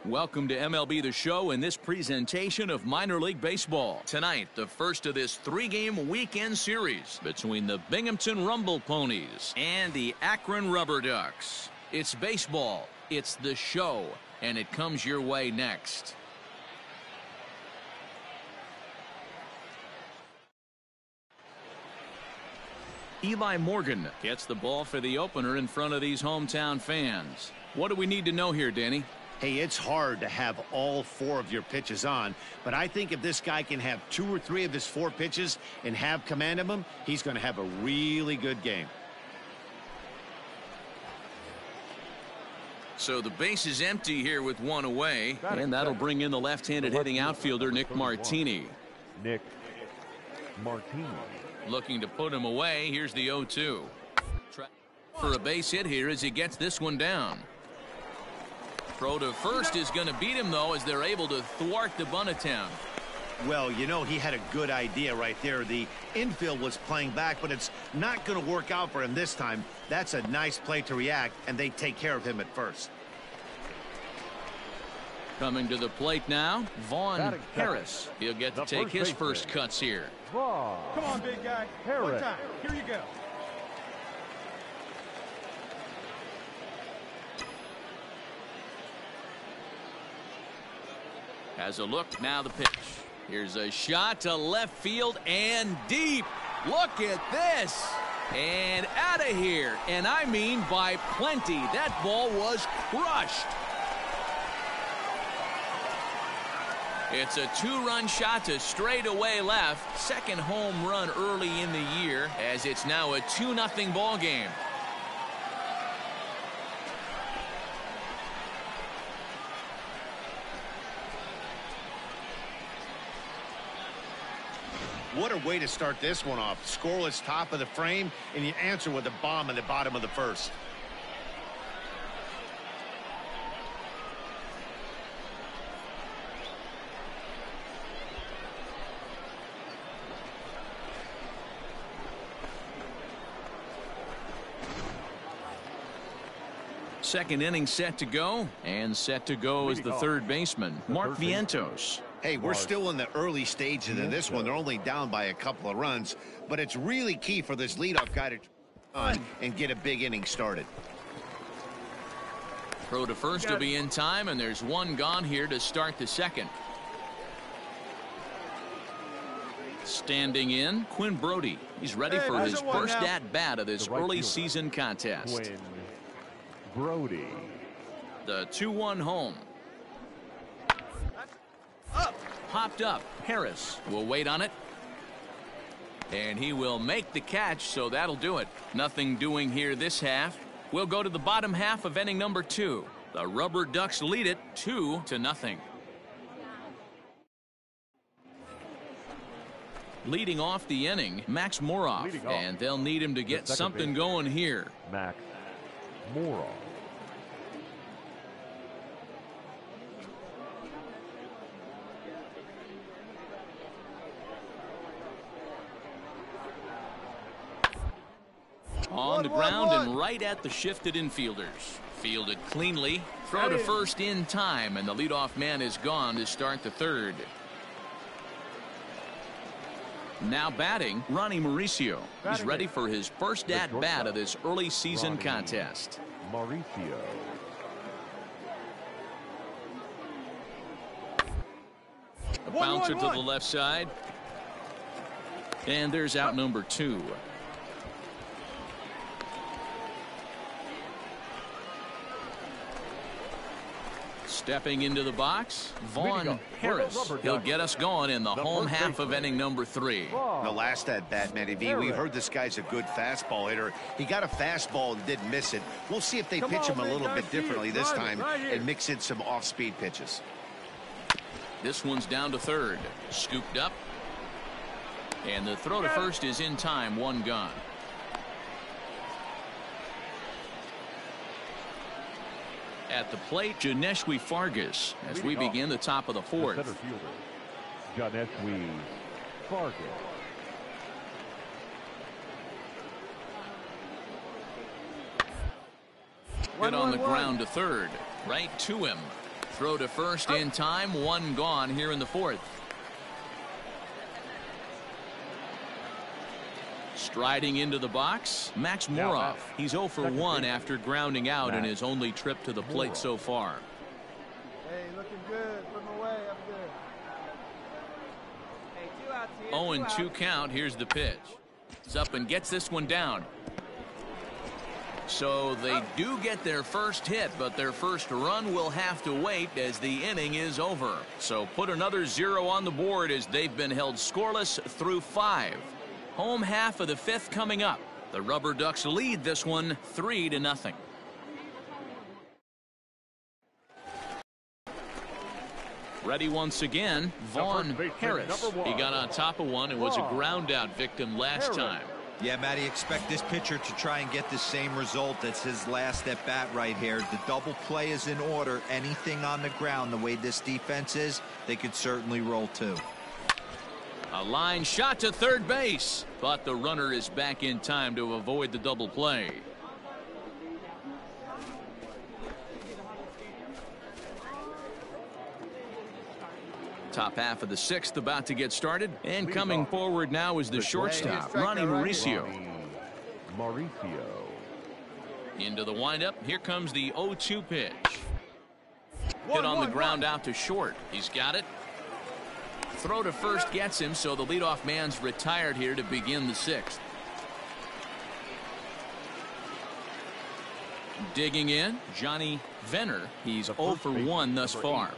Welcome to MLB The Show in this presentation of minor league baseball. Tonight, the first of this three-game weekend series between the Binghamton Rumble Ponies and the Akron RubberDucks. It's baseball, it's the show, and it comes your way next. Eli Morgan gets the ball for the opener in front of these hometown fans. What do we need to know here, Danny? Hey, it's hard to have all four of your pitches on, but I think if this guy can have 2 or 3 of his 4 pitches and have command of them, he's going to have a really good game. So the base is empty here with 1 away, and that'll bring in the left-handed hitting outfielder Nick Martini. Nick Martini. Looking to put him away. Here's the 0-2. For a base hit here as he gets this one down. Throw to first is going to beat him, though, as they're able to thwart the bunt attempt. Well, you know, he had a good idea right there. The infield was playing back, but it's not going to work out for him this time. That's a nice play to react, and they take care of him at first. Coming to the plate now, Vaughn Harris. He'll get to take his first cuts here. Come on, big guy. One time. Here you go. Has a look, now the pitch. Here's a shot to left field and deep. Look at this. And out of here. And I mean by plenty. That ball was crushed. It's a 2-run shot to straightaway left. Second home run early in the year, as it's now a 2-0 ball game. What a way to start this one off. Scoreless top of the frame, and you answer with a bomb in the bottom of the first. Second inning set to go, and set to go is the third baseman, Mark Vientos. Hey, we're still in the early stages of this one. They're only down by a couple of runs, but it's really key for this leadoff guy to on and get a big inning started. Throw to first will be in time, and there's 1 gone here to start the second. Standing in, Quinn Brody. He's ready for his first at-bat of this early season contest. Quinn Brody. The 2-1 home. Popped up. Harris will wait on it. And he will make the catch, so that'll do it. Nothing doing here this half. We'll go to the bottom half of inning number 2. The RubberDucks lead it 2-0. Leading off the inning, Max Moroff. And they'll need him to get something going here. Max Moroff. On the ground and right at the shifted infielders. Fielded cleanly. Throw to first in time, and the leadoff man is gone to start the third. Now batting, Ronnie Mauricio. He's ready for his first at-bat of this early season contest. Mauricio. A bouncer to the left side. And there's out number 2. Stepping into the box, Vaughn Harris. He'll get us going in the home half of inning number 3. The last at-bat, Matty V, we heard this guy's a good fastball hitter. He got a fastball and didn't miss it. We'll see if they pitch him a little bit differently this time and mix in some off-speed pitches. This one's down to third. Scooped up. And the throw to first is in time. 1 gone. At the plate, Janeshwi Fargas as we begin the top of the 4th. Center fielder, Janeshwi Fargas. Hit on the ground to third. Right to him. throw to first in time. One gone here in the fourth. Striding into the box, Max Moroff. He's 0 for 1 after grounding out in his only trip to the plate so far. Hey, looking good. Put him away up there. 0-2 count. Here's the pitch. He's up and gets this one down. So they do get their first hit, but their first run will have to wait as the inning is over. So put another 0 on the board as they've been held scoreless through 5. Home half of the 5th coming up. The RubberDucks lead this one 3-0. Ready once again, Vaughn Harris. He got on top of one and was a ground out victim last time. Yeah, Matty, expect this pitcher to try and get the same result as his last at bat right here. The double play is in order. Anything on the ground, the way this defense is, they could certainly roll too. A line shot to third base, but the runner is back in time to avoid the double play. Top half of the 6th about to get started, and coming forward now is the shortstop, Ronnie Mauricio. Into the windup. Here comes the 0-2 pitch. Hit on the ground out to short. He's got it. Throw to first gets him, so the leadoff man's retired here to begin the 6th. Digging in, Johnny Venner. He's 0 for 1 thus far.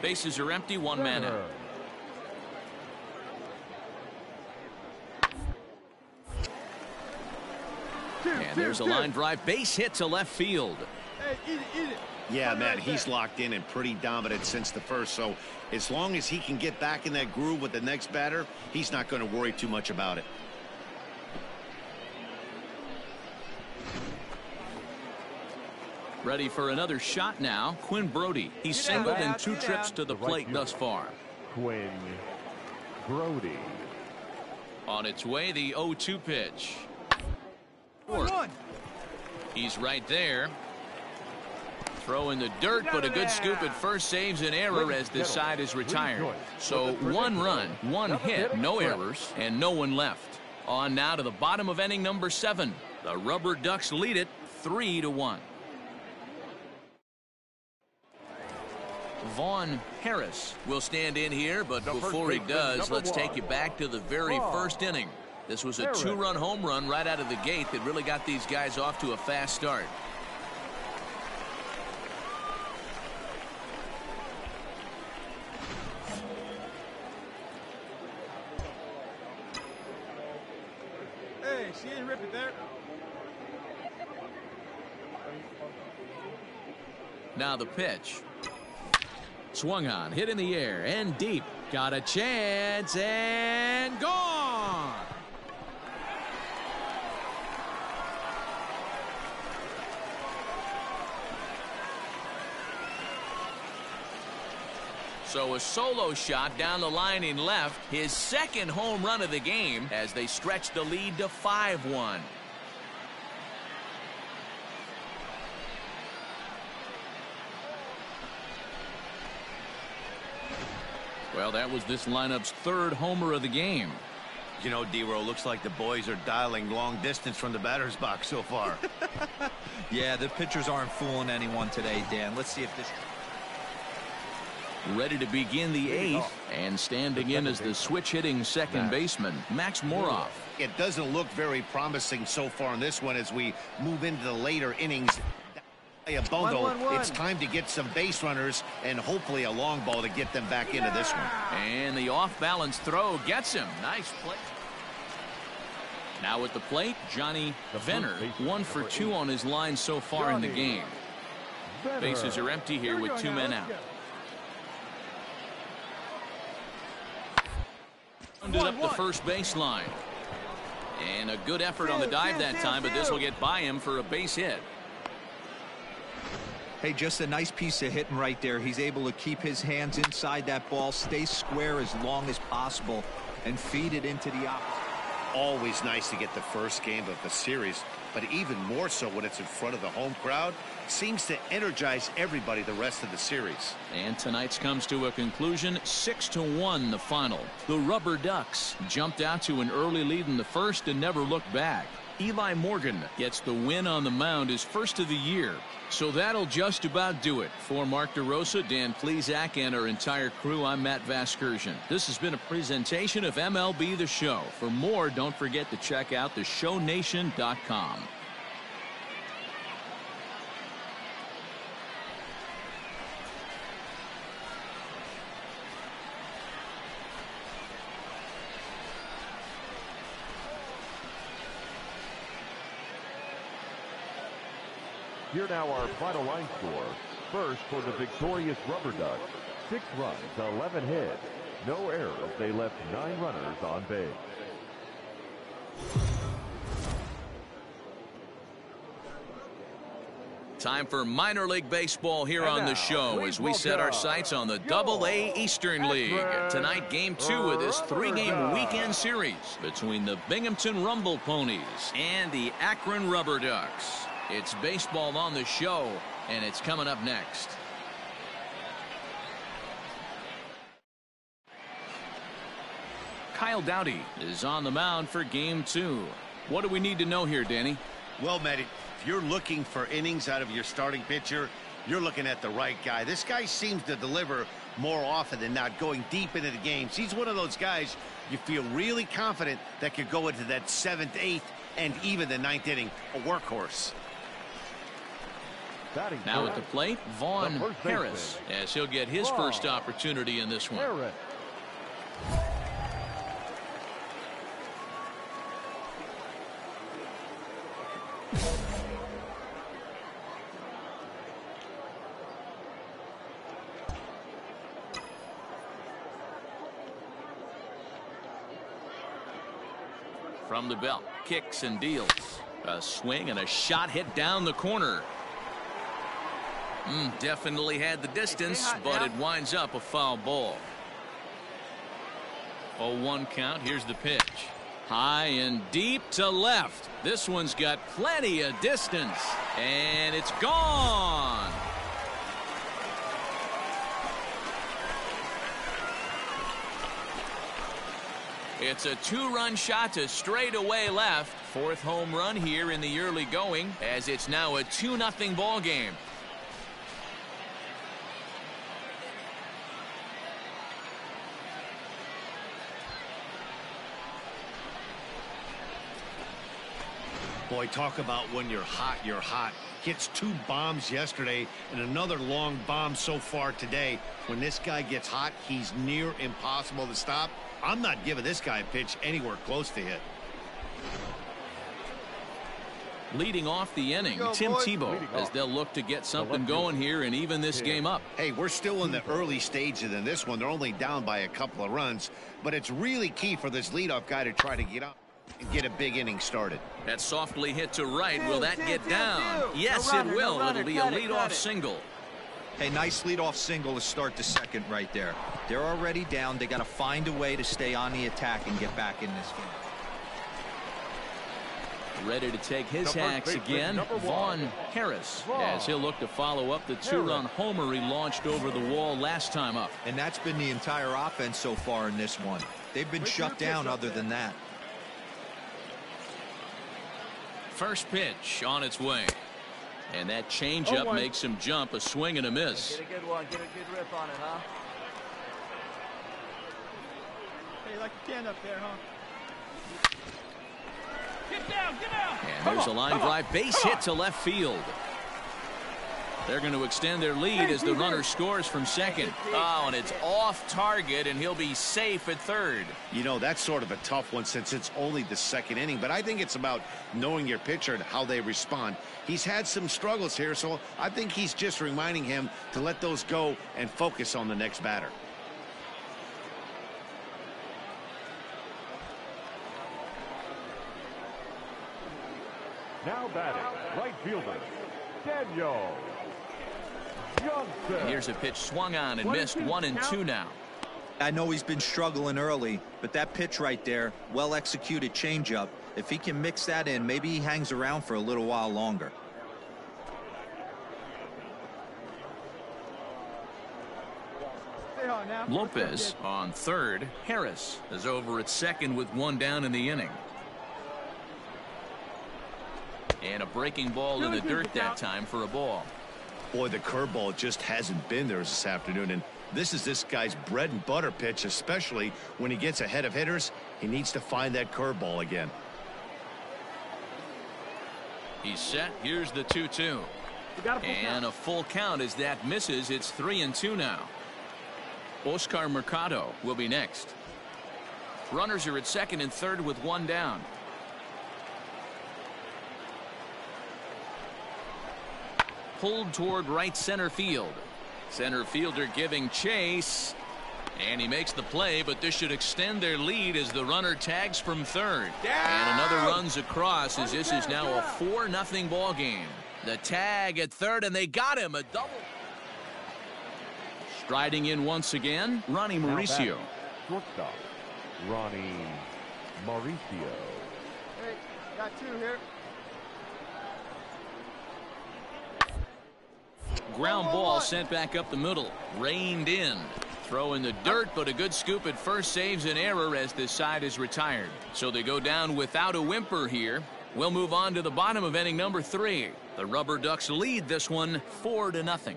Bases are empty, one man out. And there's a line drive, base hit to left field. Hey, eat it. Yeah, man, he's locked in and pretty dominant since the first. So as long as he can get back in that groove with the next batter, he's not going to worry too much about it. Ready for another shot now. Quinn Brody. He's singled in 2 trips to the plate thus far. Quinn Brody. On its way, the 0-2 pitch. He's right there. Throw in the dirt, but a good scoop at first saves an error as this side is retired. So 1 run, 1 hit, no errors, and no one left. On now to the bottom of inning number 7. The RubberDucks lead it 3-1. Vaughn Harris will stand in here, but before he does, let's take you back to the very first inning. This was a 2-run home run right out of the gate that really got these guys off to a fast start. Hey, she didn't rip it there. Now the pitch. Swung on, hit in the air, and deep. Got a chance, and gone! So a solo shot down the line in left, his second home run of the game as they stretch the lead to 5-1. Well, that was this lineup's 3rd homer of the game. You know, D-Row, looks like the boys are dialing long distance from the batter's box so far. Yeah, the pitchers aren't fooling anyone today, Dan. Let's see if this... Ready to begin the 8th, and standing in as the switch-hitting second baseman, Max Moroff. It doesn't look very promising so far in this one as we move into the later innings. A bundle. It's time to get some base runners and hopefully a long ball to get them back into this one. And the off-balance throw gets him. Nice play. Now at the plate, Johnny Venner, 1 for 2 on his line so far in the game. Bases are empty here with 2 men out. Rounded up the first baseline. And a good effort on the dive that time, but this will get by him for a base hit. Hey, just a nice piece of hitting right there. He's able to keep his hands inside that ball, stay square as long as possible, and feed it into the opposite. always nice to get the first game of the series, but even more so when it's in front of the home crowd. Seems to energize everybody the rest of the series. And tonight's comes to a conclusion, 6-1 the final. The RubberDucks jumped out to an early lead in the first and never looked back. Eli Morgan gets the win on the mound, his first of the year. So that'll just about do it. For Mark DeRosa, Dan Plesac, and our entire crew, I'm Matt Vasgersian. This has been a presentation of MLB The Show. For more, don't forget to check out theshownation.com. Here now our final line score. First for the victorious RubberDucks, 6 runs, 11 hits, no errors. They left 9 runners on base. Time for minor league baseball here on the show as we set our sights on the AA Eastern League. Tonight, game 2 of this 3-game weekend series between the Binghamton Rumble Ponies and the Akron RubberDucks. It's baseball on the show, and it's coming up next. Kyle Dowdy is on the mound for game 2. What do we need to know here, Danny? Well, Matt, if you're looking for innings out of your starting pitcher, you're looking at the right guy. This guy seems to deliver more often than not, going deep into the games. He's one of those guys you feel really confident that could go into that 7th, 8th, and even the 9th inning, a workhorse. Now at the plate, Vaughn Harris, as he'll get his first opportunity in this one. From the belt, kicks and deals. A swing and a shot hit down the corner. Definitely had the distance, but it winds up a foul ball. 0-1 count. Here's the pitch. High and deep to left. This one's got plenty of distance, and it's gone. It's a 2-run shot to straightaway left. 4th home run here in the early going, as it's now a 2-0 ball game. Boy, talk about when you're hot, you're hot. Gets 2 bombs yesterday and another long bomb so far today. When this guy gets hot, he's near impossible to stop. I'm not giving this guy a pitch anywhere close to hit. Leading off the inning, Tim Tebow, as they'll look to get something going here and even this game up. Hey, we're still in the early stages in this one. They're only down by a couple of runs, but it's really key for this leadoff guy to try to get up and get a big inning started. That softly hit to right. Will that get down? Yes, it will. It'll be a leadoff single. Hey, nice leadoff single to start the second right there. They're already down. They got to find a way to stay on the attack and get back in this game. Ready to take his hacks again, Vaughn Harris, as he'll look to follow up the 2-run homer he launched over the wall last time up. And that's been the entire offense so far in this one. They've been shut down other than that. First pitch on its way. And that changeup makes him jump, a swing and a miss. Get a good one. Get a good rip on it, huh? Hey, like a can up there, huh? Get down, get down. And there's a line drive, base hit to left field. They're going to extend their lead as the runner scores from second. Oh, and it's off target, and he'll be safe at third. You know, that's sort of a tough one since it's only the second inning, but I think it's about knowing your pitcher and how they respond. He's had some struggles here, so I think he's just reminding him to let those go and focus on the next batter. Now batting, right fielder, Daniel Johnson. And here's a pitch swung on and missed, 1-2 now. I know he's been struggling early, but that pitch right there, well executed changeup, if he can mix that in, maybe he hangs around for a little while longer. Lopez on third. Harris is over at second with one down in the inning. And a breaking ball in the dirt that time for a ball. Boy, the curveball just hasn't been there this afternoon, and this is this guy's bread and butter pitch, especially when he gets ahead of hitters. He needs to find that curveball again. He's set. Here's the 2-2. And a full count as that misses. It's 3-2 now. Oscar Mercado will be next. Runners are at second and third with one down. Pulled toward right center field. Center fielder giving chase. And he makes the play, but this should extend their lead as the runner tags from third. And another runs across as this is now a 4-0 ball game. The tag at third, and they got him. A double. Striding in once again, Ronnie Mauricio. Shortstop, Ronnie Mauricio. Hey, got two here. Ground ball sent back up the middle. Reined in. Throw in the dirt, but a good scoop at first saves an error as this side is retired. So they go down without a whimper here. We'll move on to the bottom of inning number 3. The RubberDucks lead this one 4-0.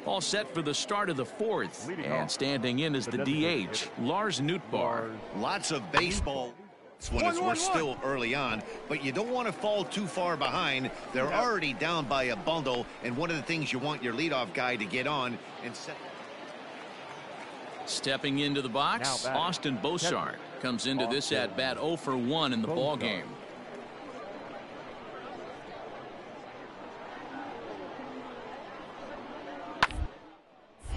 All set for the start of the 4th. And standing in is the DH, Lars Nootbaar. Lots of baseball. This one is we're still early on, but you don't want to fall too far behind. They're already down by a bundle, and one of the things you want your leadoff guy to get on and set. Stepping into the box, Austin Bosart comes into this at bat 0 for 1 in the ball game.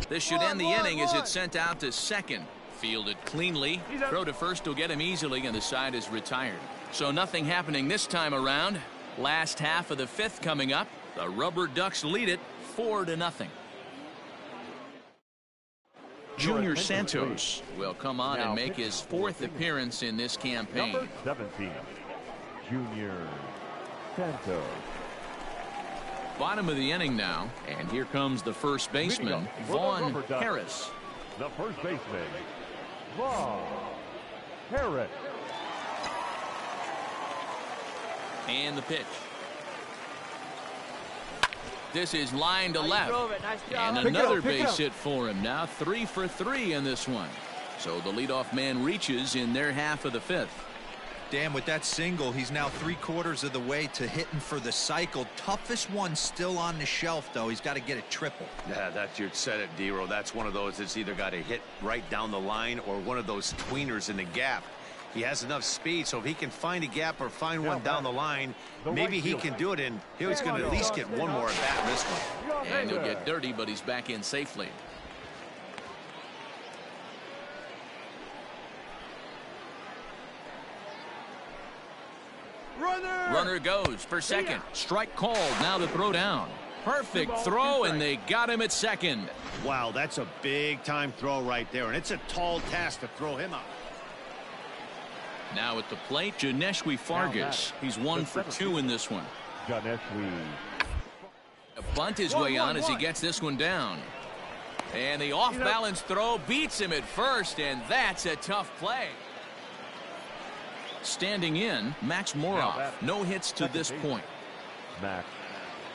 This should end the inning as it's sent out to second. Fielded cleanly. Throw to first will get him easily, and the side is retired. So nothing happening this time around. Last half of the 5th coming up. The RubberDucks lead it 4-0. Junior Santos will come on and make his 4th appearance in this campaign. Number 17, Junior Santos. Bottom of the inning now, and here comes the first baseman, Vaughn Harris. The first baseman, Vaughn Harris. And the pitch. This is line to left. And another base hit for him. Now 3 for 3 in this one. So the leadoff man reaches in their half of the 5th. Dan, with that single, he's now 3/4 of the way to hitting for the cycle. Toughest one still on the shelf, though. He's got to get a triple. Yeah, that's your set it, D-Row. That's one of those that's either got to hit right down the line or one of those tweeners in the gap. He has enough speed, so if he can find a gap or find one down the line, maybe he can do it, and he's going to at least get one more at bat in this one. And he'll get dirty, but he's back in safely. Runner goes for second. Strike called. Now the throw down. Perfect throw, and they got him at second. Wow, that's a big-time throw right there, and it's a tall task to throw him out. Now at the plate, Janeshwi Fargas. He's 1 for 2 in this one. Janeshwi. A bunt his way on as he gets this one down. And the off-balance throw beats him at first, and that's a tough play. Standing in, Max Moroff. No hits to this point. Max.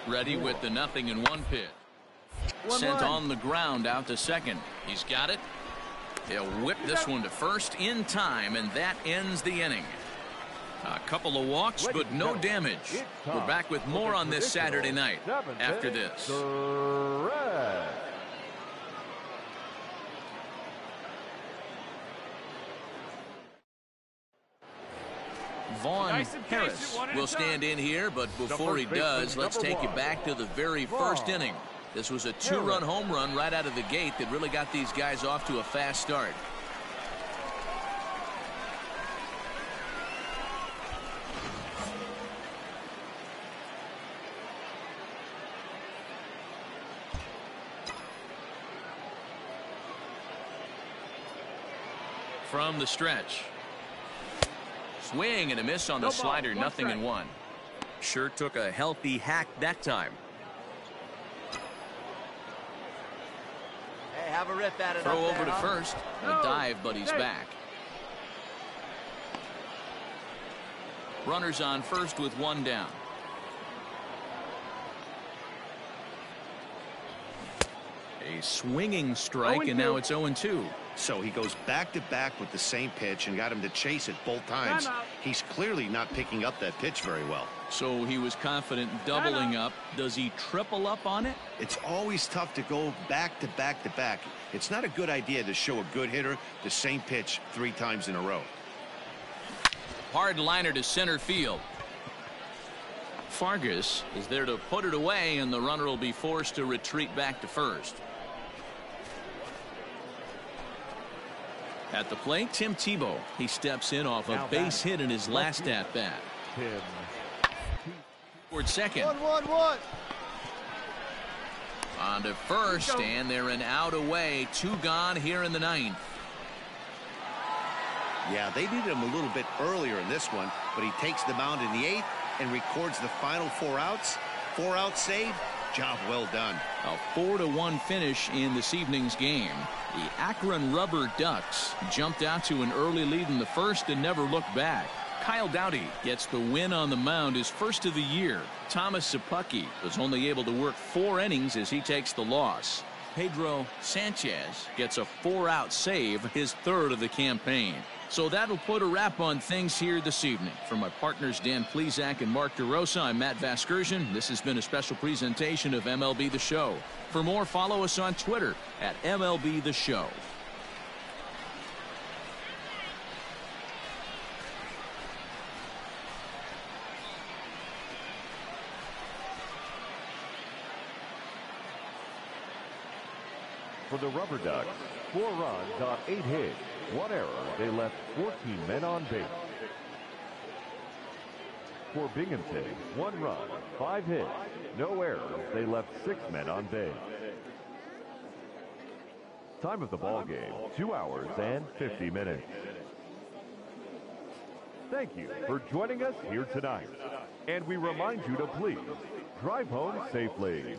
Ready with the 0-1 pitch. Sent on the ground out to second. He's got it. He'll whip this one to first in time, and that ends the inning. A couple of walks, but no damage. We're back with more on this Saturday night after this. Vaughn Harris will stand in here, but before he does, let's take you back to the very first inning. This was a 2-run home run right out of the gate that really got these guys off to a fast start. from the stretch. Swing and a miss on the slider, nothing in one. Sure took a healthy hack that time. Hey, have a rip at it. Throw over to first. A dive, but he's back. Runners on first with one down. A swinging strike, and now it's 0-2. So he goes back-to-back with the same pitch and got him to chase it both times. He's clearly not picking up that pitch very well. So he was confident doubling up. Does he triple up on it? It's always tough to go back-to-back-to-back. It's not a good idea to show a good hitter the same pitch 3 times in a row. Hard liner to center field. Fargas is there to put it away, and the runner will be forced to retreat back to first. At the plate, Tim Tebow. He steps in off a base hit in his last at-bat. Toward second. 1-1-1. On to first, and they're an out away. 2 gone here in the 9th. Yeah, they needed him a little bit earlier in this one, but he takes the mound in the 8th and records the final 4 outs. 4-out save. Job well done. A 4-1 finish in this evening's game. The Akron RubberDucks jumped out to an early lead in the first and never looked back. Kyle Dowdy gets the win on the mound, his first of the year. Thomas Sapucki was only able to work 4 innings as he takes the loss. Pedro Sanchez gets a 4-out save, his 3rd of the campaign. So that'll put a wrap on things here this evening. For my partners Dan Plesac and Mark DeRosa, I'm Matt Vasgersian. This has been a special presentation of MLB The Show. For more, follow us on Twitter at MLB The Show. For the RubberDucks, 4 runs on 8 hits. 1 error. They left 14 men on base. For Binghamton, 1 run, 5 hits, no errors. They left 6 men on base. Time of the ball game, 2 hours and 50 minutes. Thank you for joining us here tonight. And we remind you to please drive home safely.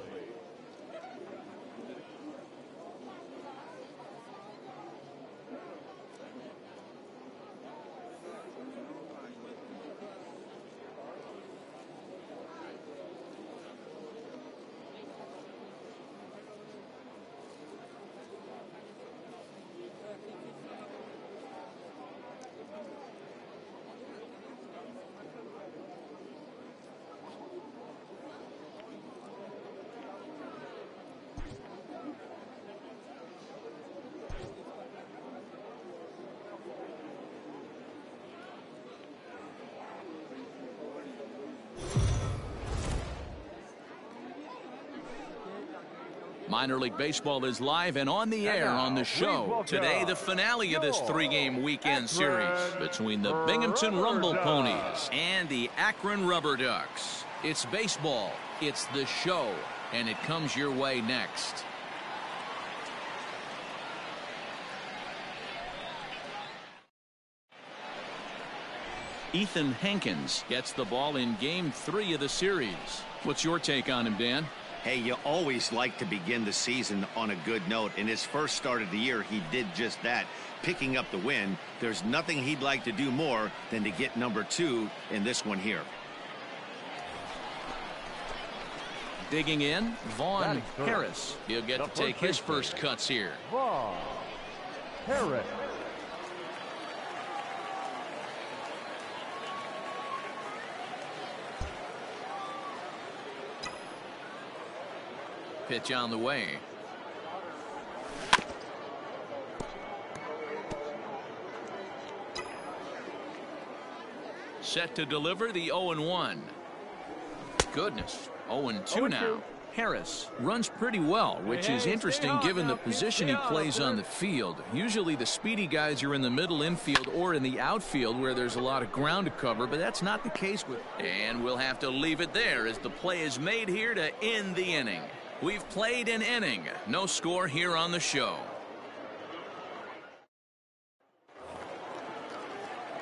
Minor League Baseball is live and on the air on the show. Today, the finale of this 3-game weekend series between the Binghamton Rumble Ponies and the Akron RubberDucks. It's baseball, it's the show, and it comes your way next. Ethan Hankins gets the ball in Game 3 of the series. What's your take on him, Dan? Hey, you always like to begin the season on a good note. In his first start of the year, he did just that, picking up the win. There's nothing he'd like to do more than to get number 2 in this one here. Digging in, Vaughn Harris. He'll get to take his first cuts here. Vaughn Harris. Pitch on the way. Set to deliver the 0-1. Goodness, 0-2 now. Harris runs pretty well, which is interesting given the position he plays on the field. Usually the speedy guys are in the middle infield or in the outfield where there's a lot of ground to cover, but that's not the case with. And we'll have to leave it there as the play is made here to end the inning. We've played an inning. No score here on the show.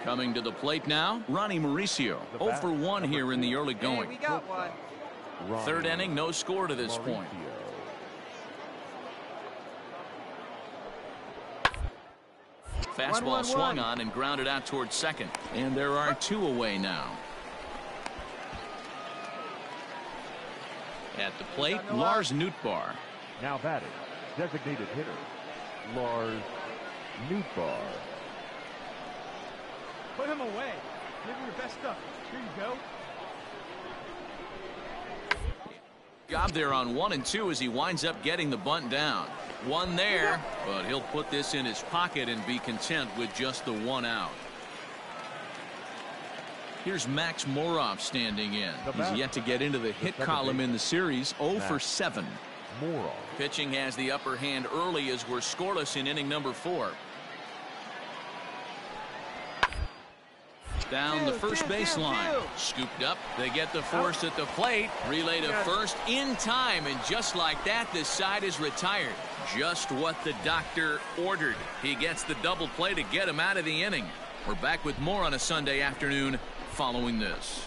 Coming to the plate now, Ronnie Mauricio. 0 for 1 here in the early going. Hey, we got one. Third inning, no score to this point. Fastball swung on and grounded out towards second. And there are 2 away now. At the plate, Lars Nootbaar. Now batting, designated hitter, Lars Nootbaar. Put him away. Give him your best stuff. Here you go. Job there on 1 and 2 as he winds up getting the bunt down. 1 there, but he'll put this in his pocket and be content with just the 1 out. Here's Max Moroff standing in. He's yet to get into the hit column in the series. 0 for 7. Moroff. Pitching has the upper hand early as we're scoreless in inning number 4. Down the first base line. Scooped up. They get the force at the plate. Relay to first in time. And just like that, this side is retired. Just what the doctor ordered. He gets the double play to get him out of the inning. We're back with more on a Sunday afternoon following this.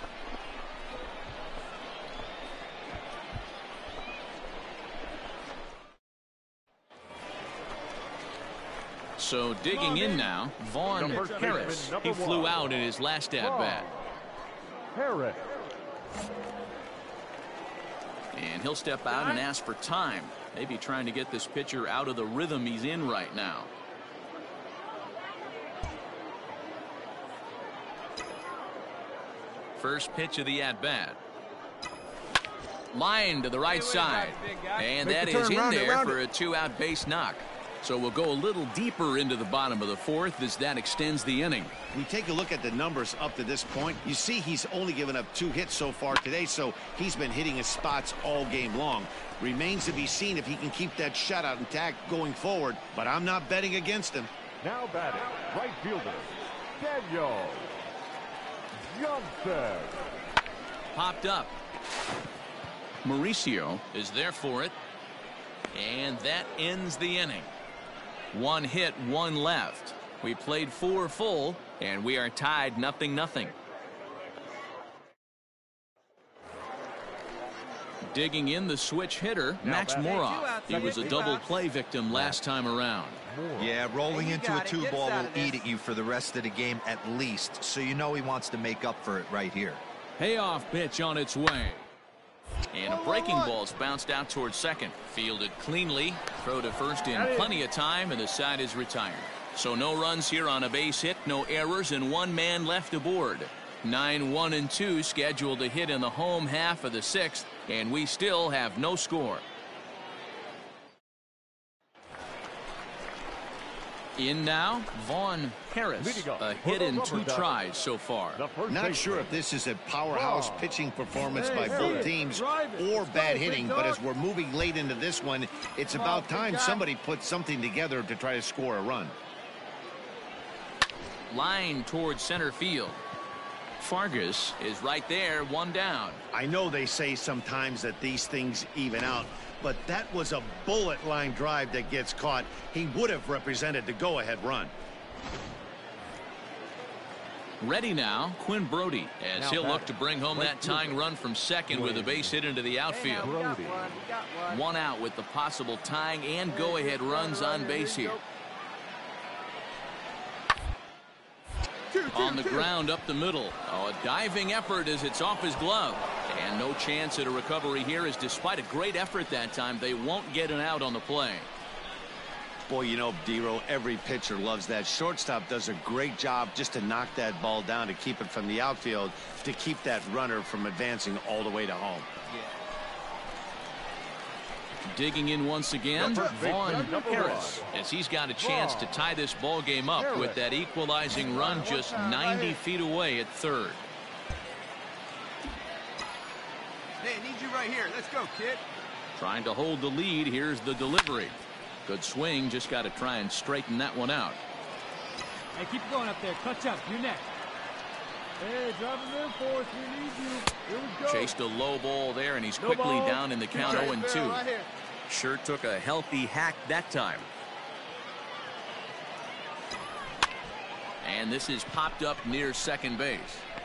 So digging in now, Vaughn Harris. He flew out in his last at-bat. Harris. And he'll step out and ask for time. Maybe trying to get this pitcher out of the rhythm he's in right now. First pitch of the at-bat. Line to the right side. And that is in there for a 2-out base knock. So we'll go a little deeper into the bottom of the 4th as that extends the inning. We take a look at the numbers up to this point. You see he's only given up 2 hits so far today, so he's been hitting his spots all game long. Remains to be seen if he can keep that shutout intact going forward, but I'm not betting against him. Now batting, right fielder, Daniel Johnson. Popped up. Mauricio is there for it. And that ends the inning. 1 hit, 1 left. We played 4 full, and we are tied 0-0. Digging in the switch hitter, Max Moroff. He was a double play victim last time around. Yeah, rolling into a 2-ball will eat at you for the rest of the game at least, so you know he wants to make up for it right here. Payoff pitch on its way. And a breaking ball's bounced out towards second. Fielded cleanly. Throw to first in plenty of time, and the side is retired. So no runs here on a base hit, no errors, and 1 man left aboard. 9, 1, and 2 scheduled to hit in the home half of the 6th, and we still have no score. In now, Vaughn Harris. A hit in 2 tries so far. Not sure if this is a powerhouse pitching performance by both teams or bad hitting, but as we're moving late into this one, it's about time somebody puts something together to try to score a run. Line towards center field. Fargas is right there, 1 down. I know they say sometimes that these things even out, but that was a bullet line drive that gets caught. He would have represented the go-ahead run. Ready now, Quinn Brody, as he'll look to bring home that tying run from second with a base hit into the outfield. 1 out with the possible tying and go-ahead runs on base here. On the ground up the middle. Oh, a diving effort as it's off his glove. And no chance at a recovery here, as despite a great effort that time, they won't get an out on the play. Boy, you know, D-Row, every pitcher loves that. Shortstop does a great job just to knock that ball down, to keep it from the outfield, to keep that runner from advancing all the way to home. Digging in once again, Vaughn Harris, as he's got a chance to tie this ball game up with that equalizing run just 90 feet away at third. Hey, I need you right here. Let's go, kid. Trying to hold the lead. Here's the delivery. Good swing. Just got to try and straighten that one out. Hey, keep going up there. Touch up. You're next. Hey, drive him in for us. We need you. Here we go. Chased a low ball there, and he's quickly down in the count 0-2. Sure took a healthy hack that time. And this is popped up near second base.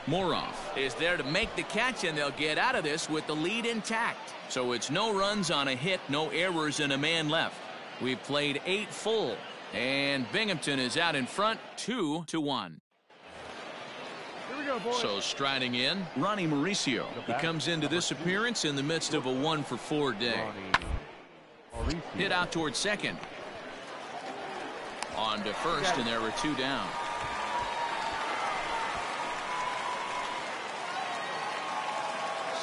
Moroff is there to make the catch, and they'll get out of this with the lead intact. So it's no runs on a hit, no errors, and a man left. We've played 8 full, and Binghamton is out in front 2-1. Here we go, boys. So striding in, Ronnie Mauricio. He comes into this appearance in the midst of a 1-for-4 day. Hit out towards second. On to first, and there are 2 down.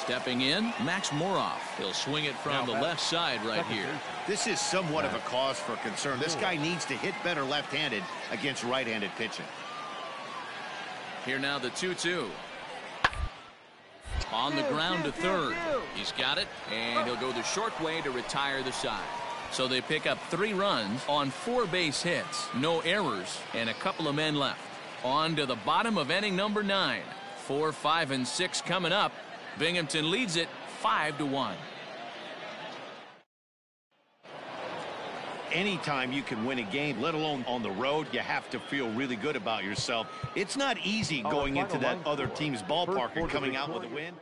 Stepping in, Max Moroff. He'll swing it from the left side right here. This is somewhat of a cause for concern. This guy needs to hit better left-handed against right-handed pitching. Here now the 2-2. On the ground to third. He's got it, and he'll go the short way to retire the side. So they pick up 3 runs on 4 base hits, no errors, and a couple of men left. On to the bottom of inning number 9. 4, 5, and 6 coming up. Binghamton leads it 5-1. Anytime you can win a game, let alone on the road, you have to feel really good about yourself. It's not easy going into that other team's ballpark and coming out with a win.